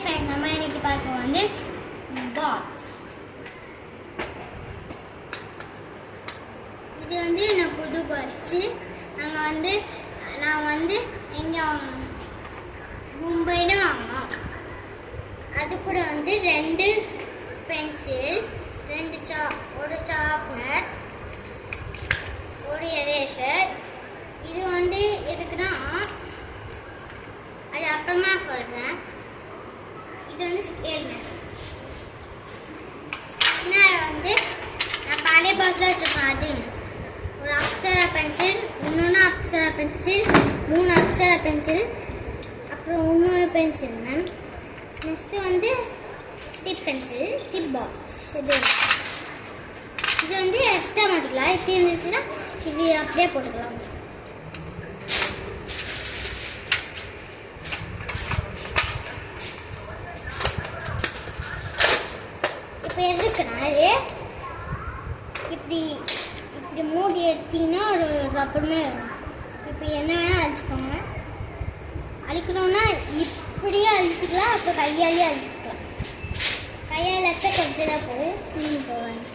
Friend நம்ம இன்னைக்கு பார்க்க வந்து பாக்ஸ். இது வந்து நான் புது பாக்ஸு. நான் வந்து எங்கே வாங்கினோம், மும்பையில் வாங்கினோம். அது கூட வந்து 2 பென்சில், ஒரு ஷார்ப்னர், ஒரு எரேசர். இது வந்து எதுக்குன்னா அது அப்புறமா சொல்கிறேன். இது வந்து ஸ்கேல்னர். வந்து நான் பழைய பாக்ஸில் வச்சுருப்பேன். அது ஒரு அப்சரா பென்சில், இன்னொன்று அப்சரா பென்சில், 3 அப்சரா பென்சில், அப்புறம் இன்னொரு பென்சில் மேம். நெக்ஸ்ட்டு வந்து டிப் பென்சில், டிப் பாக்ஸ். இது வந்து எக்ஸ்ட்ரா மாற்றிக்கலாம். இது இருந்துச்சுன்னா இது அப்படியே போட்டுக்கலாம். இப்போ எதுக்குன்னா இது இப்படி மூடி எடுத்தீங்கன்னா ஒரு ரப்பருமே வரும். இப்போ என்ன வேணால் அழிச்சுக்கோங்க. அழிக்கணும்னா இப்படியே அழிச்சிக்கலாம், அப்புறம் கையாலேயே அழிச்சிக்கலாம். கையால் கொஞ்சம் தான் போகும். போவாங்க.